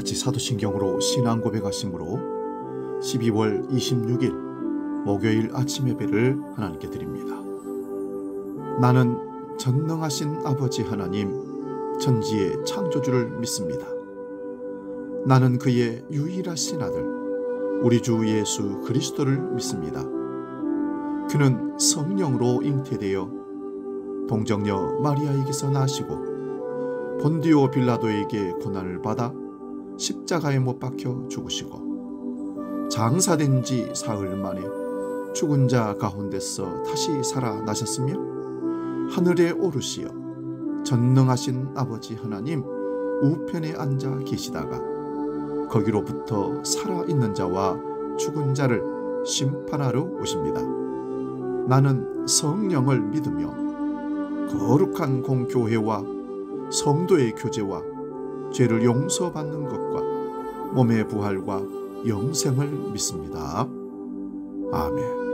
같이 사도신경으로 신앙 고백하심으로 12월 26일 목요일 아침 예배를 하나님께 드립니다. 나는 전능하신 아버지 하나님 천지의 창조주를 믿습니다. 나는 그의 유일하신 아들 우리 주 예수 그리스도를 믿습니다. 그는 성령으로 잉태되어 동정녀 마리아에게서 나시고 본디오 빌라도에게 고난을 받아 십자가에 못 박혀 죽으시고 장사된 지 사흘 만에 죽은 자 가운데서 다시 살아나셨으며 하늘에 오르시어 전능하신 아버지 하나님 우편에 앉아 계시다가 거기로부터 살아있는 자와 죽은 자를 심판하러 오십니다. 나는 성령을 믿으며 거룩한 공교회와 성도의 교제와 죄를 용서받는 것과 몸의 부활과 영생을 믿습니다. 아멘.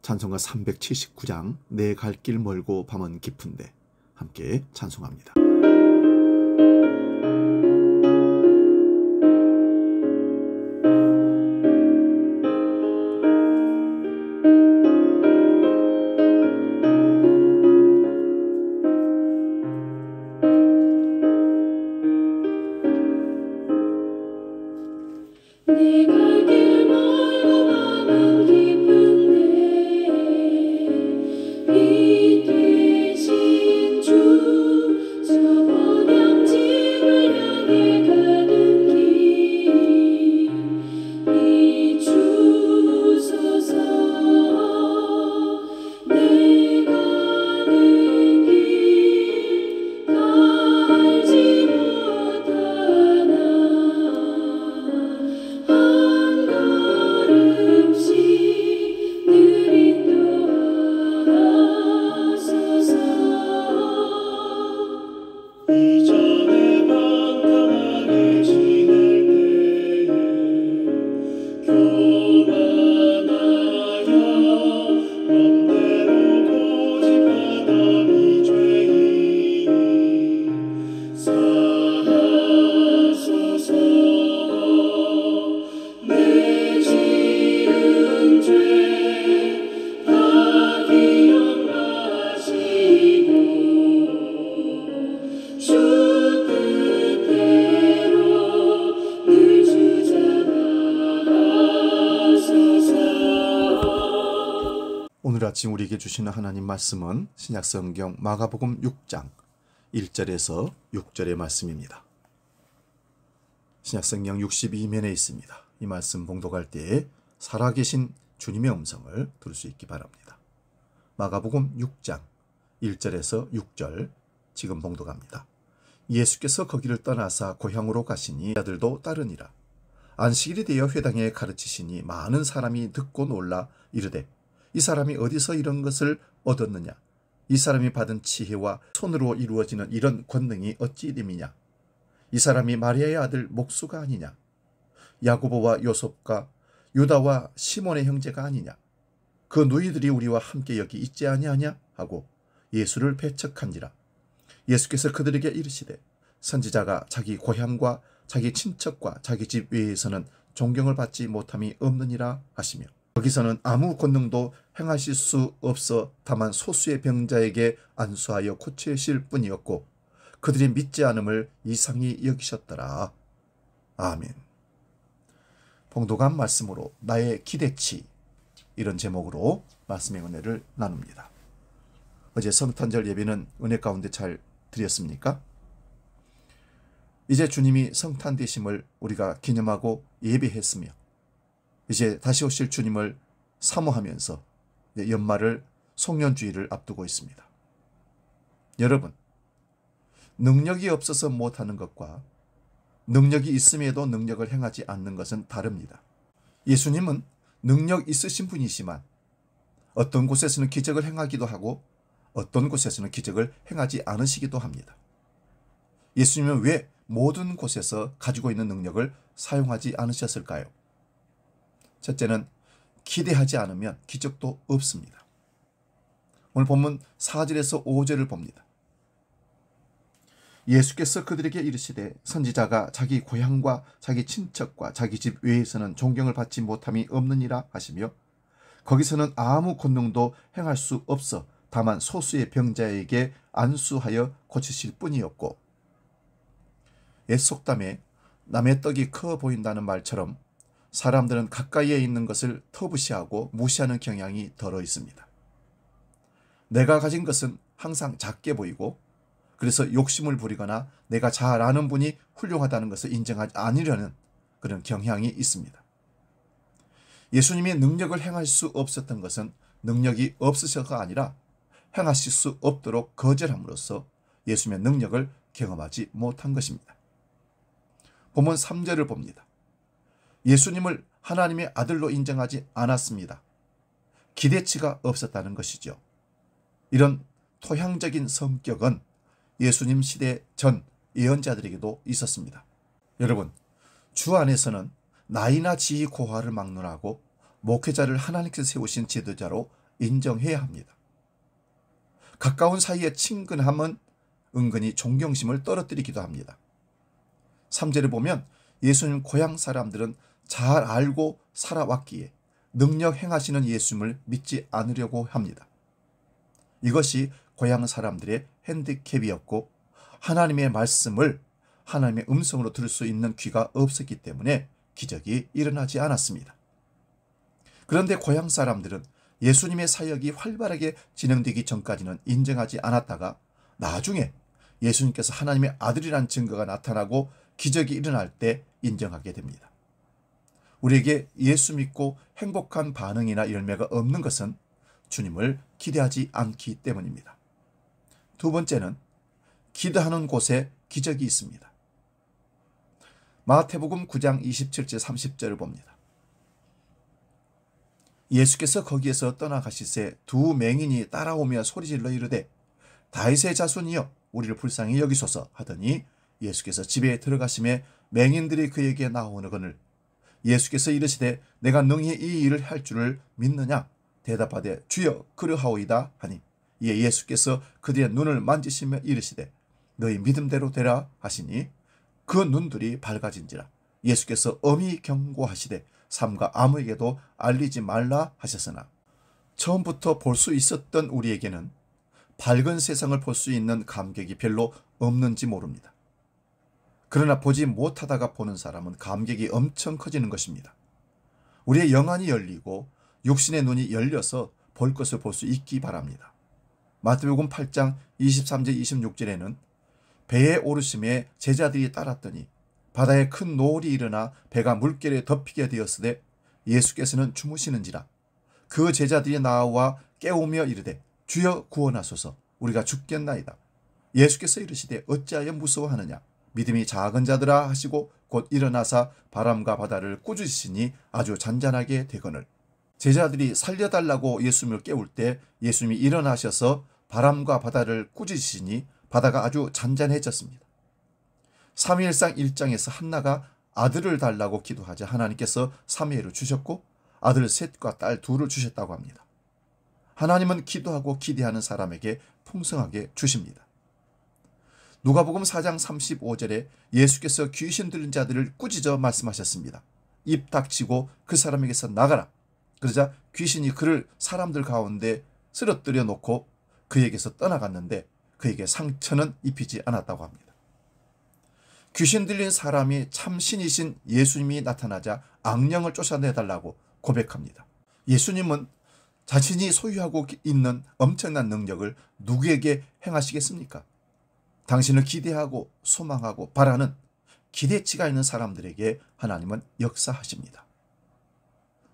찬송가 379장 내 갈 길 멀고 밤은 깊은데 함께 찬송합니다. 오늘 아침 우리에게 주시는 하나님 말씀은 신약성경 마가복음 6장 1절에서 6절의 말씀입니다. 신약성경 62면에 있습니다. 이 말씀 봉독할 때에 살아계신 주님의 음성을 들을 수 있기 바랍니다. 마가복음 6장 1절에서 6절 지금 봉독합니다. 예수께서 거기를 떠나사 고향으로 가시니 아들도 따르니라. 안식일이 되어 회당에 가르치시니 많은 사람이 듣고 놀라 이르되 이 사람이 어디서 이런 것을 얻었느냐? 이 사람이 받은 지혜와 손으로 이루어지는 이런 권능이 어찌 됨이냐? 이 사람이 마리아의 아들 목수가 아니냐? 야고보와 요셉과 유다와 시몬의 형제가 아니냐? 그 누이들이 우리와 함께 여기 있지 아니하냐? 하고 예수를 배척한지라. 예수께서 그들에게 이르시되 선지자가 자기 고향과 자기 친척과 자기 집 외에서는 존경을 받지 못함이 없느니라 하시며 거기서는 아무 권능도 행하실 수 없어 다만 소수의 병자에게 안수하여 고치실 뿐이었고 그들이 믿지 않음을 이상히 여기셨더라. 아멘. 봉독한 말씀으로 나의 기대치, 이런 제목으로 말씀의 은혜를 나눕니다. 어제 성탄절 예배는 은혜 가운데 잘 드렸습니까? 이제 주님이 성탄 되심을 우리가 기념하고 예배했으며 이제 다시 오실 주님을 사모하면서 연말을 송년주의를 앞두고 있습니다. 여러분, 능력이 없어서 못하는 것과 능력이 있음에도 능력을 행하지 않는 것은 다릅니다. 예수님은 능력 있으신 분이시만 어떤 곳에서는 기적을 행하기도 하고 어떤 곳에서는 기적을 행하지 않으시기도 합니다. 예수님은 왜 모든 곳에서 가지고 있는 능력을 사용하지 않으셨을까요? 첫째는 기대하지 않으면 기적도 없습니다. 오늘 본문 4절에서 5절을 봅니다. 예수께서 그들에게 이르시되 선지자가 자기 고향과 자기 친척과 자기 집 외에서는 존경을 받지 못함이 없느니라 하시며 거기서는 아무 권능도 행할 수 없어 다만 소수의 병자에게 안수하여 고치실 뿐이었고, 옛 속담에 남의 떡이 커 보인다는 말처럼 사람들은 가까이에 있는 것을 터부시하고 무시하는 경향이 덜어 있습니다. 내가 가진 것은 항상 작게 보이고 그래서 욕심을 부리거나 내가 잘 아는 분이 훌륭하다는 것을 인정하지 않으려는 그런 경향이 있습니다. 예수님이 능력을 행할 수 없었던 것은 능력이 없으셔서가 아니라 행하실 수 없도록 거절함으로써 예수님의 능력을 경험하지 못한 것입니다. 본문 3절을 봅니다. 예수님을 하나님의 아들로 인정하지 않았습니다. 기대치가 없었다는 것이죠. 이런 토향적인 성격은 예수님 시대 전 예언자들에게도 있었습니다. 여러분, 주 안에서는 나이나 지위 고하를 막론하고 목회자를 하나님께서 세우신 지도자로 인정해야 합니다. 가까운 사이의 친근함은 은근히 존경심을 떨어뜨리기도 합니다. 3절을 보면 예수님 고향 사람들은 잘 알고 살아왔기에 능력 행하시는 예수님을 믿지 않으려고 합니다. 이것이 고향 사람들의 핸디캡이었고 하나님의 말씀을 하나님의 음성으로 들을 수 있는 귀가 없었기 때문에 기적이 일어나지 않았습니다. 그런데 고향 사람들은 예수님의 사역이 활발하게 진행되기 전까지는 인정하지 않았다가 나중에 예수님께서 하나님의 아들이라는 증거가 나타나고 기적이 일어날 때 인정하게 됩니다. 우리에게 예수 믿고 행복한 반응이나 열매가 없는 것은 주님을 기대하지 않기 때문입니다. 두 번째는 기도하는 곳에 기적이 있습니다. 마태복음 9장 27절 30절을 봅니다. 예수께서 거기에서 떠나가시세 두 맹인이 따라오며 소리질러 이르되 다윗의 자손이여 우리를 불쌍히 여기소서 하더니 예수께서 집에 들어가심에 맹인들이 그에게 나오거늘 예수께서 이르시되 내가 능히 이 일을 할 줄을 믿느냐 대답하되 주여 그러하오이다 하니 이에 예수께서 그들의 눈을 만지시며 이르시되 너희 믿음대로 되라 하시니 그 눈들이 밝아진지라. 예수께서 엄히 경고하시되 삼가 아무에게도 알리지 말라 하셨으나 처음부터 볼 수 있었던 우리에게는 밝은 세상을 볼 수 있는 감격이 별로 없는지 모릅니다. 그러나 보지 못하다가 보는 사람은 감격이 엄청 커지는 것입니다. 우리의 영안이 열리고 육신의 눈이 열려서 볼 것을 볼 수 있기 바랍니다. 마태복음 8장 23절 26절에는 배에 오르심에 제자들이 따랐더니 바다에 큰 노을이 일어나 배가 물결에 덮이게 되었으되 예수께서는 주무시는지라. 그 제자들이 나와 깨우며 이르되 주여 구원하소서 우리가 죽겠나이다. 예수께서 이르시되 어찌하여 무서워하느냐 믿음이 작은 자들아 하시고 곧 일어나사 바람과 바다를 꾸짖으시니 아주 잔잔하게 되거늘. 제자들이 살려달라고 예수님을 깨울 때 예수님이 일어나셔서 바람과 바다를 꾸짖으시니 바다가 아주 잔잔해졌습니다. 사무엘상 1장에서 한나가 아들을 달라고 기도하자 하나님께서 사무엘을 주셨고 아들 셋과 딸 둘을 주셨다고 합니다. 하나님은 기도하고 기대하는 사람에게 풍성하게 주십니다. 누가복음 4장 35절에 예수께서 귀신 들린 자들을 꾸짖어 말씀하셨습니다. 입 닥치고 그 사람에게서 나가라. 그러자 귀신이 그를 사람들 가운데 쓰러뜨려 놓고 그에게서 떠나갔는데 그에게 상처는 입히지 않았다고 합니다. 귀신 들린 사람이 참 신이신 예수님이 나타나자 악령을 쫓아내달라고 고백합니다. 예수님은 자신이 소유하고 있는 엄청난 능력을 누구에게 행하시겠습니까? 당신을 기대하고 소망하고 바라는 기대치가 있는 사람들에게 하나님은 역사하십니다.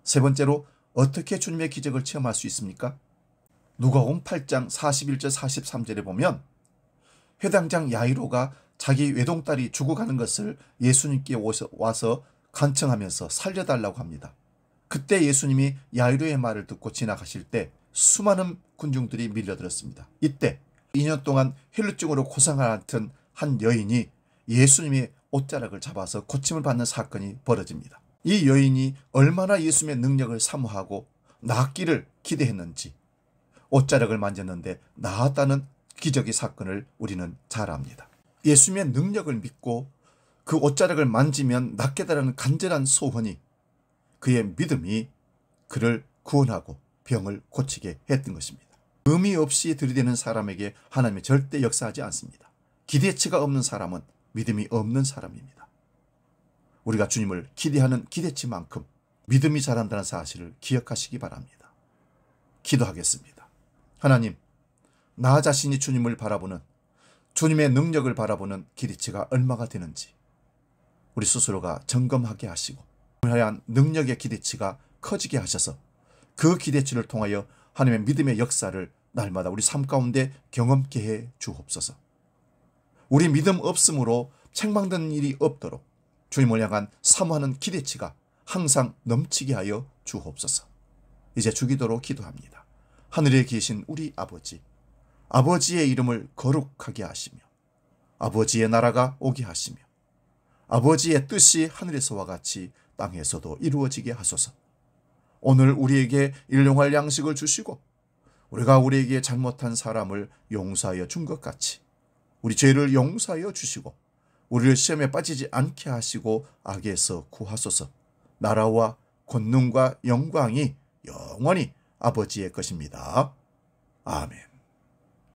세 번째로 어떻게 주님의 기적을 체험할 수 있습니까? 누가복음 8장 41절 43절에 보면 회당장 야이로가 자기 외동딸이 죽어가는 것을 예수님께 와서 간청하면서 살려달라고 합니다. 그때 예수님이 야이로의 말을 듣고 지나가실 때 수많은 군중들이 밀려들었습니다. 이때 2년 동안 혈루증으로 고생하던 한 여인이 예수님의 옷자락을 잡아서 고침을 받는 사건이 벌어집니다. 이 여인이 얼마나 예수님의 능력을 사모하고 낫기를 기대했는지 옷자락을 만졌는데 나았다는 기적의 사건을 우리는 잘 압니다. 예수님의 능력을 믿고 그 옷자락을 만지면 낫게다라는 간절한 소원이, 그의 믿음이 그를 구원하고 병을 고치게 했던 것입니다. 의미 없이 들이대는 사람에게 하나님이 절대 역사하지 않습니다. 기대치가 없는 사람은 믿음이 없는 사람입니다. 우리가 주님을 기대하는 기대치만큼 믿음이 자란다는 사실을 기억하시기 바랍니다. 기도하겠습니다. 하나님, 나 자신이 주님을 바라보는, 주님의 능력을 바라보는 기대치가 얼마가 되는지 우리 스스로가 점검하게 하시고 하나님의 능력의 기대치가 커지게 하셔서 그 기대치를 통하여 하나님의 믿음의 역사를 날마다 우리 삶 가운데 경험케 해 주옵소서. 우리 믿음 없음으로 책망되는 일이 없도록 주님을 향한 사모하는 기대치가 항상 넘치게 하여 주옵소서. 이제 주기도로 기도합니다. 하늘에 계신 우리 아버지, 아버지의 이름을 거룩하게 하시며 아버지의 나라가 오게 하시며 아버지의 뜻이 하늘에서와 같이 땅에서도 이루어지게 하소서. 오늘 우리에게 일용할 양식을 주시고 우리가 우리에게 잘못한 사람을 용서하여 준 것 같이 우리 죄를 용서하여 주시고 우리를 시험에 빠지지 않게 하시고 악에서 구하소서. 나라와 권능과 영광이 영원히 아버지의 것입니다. 아멘.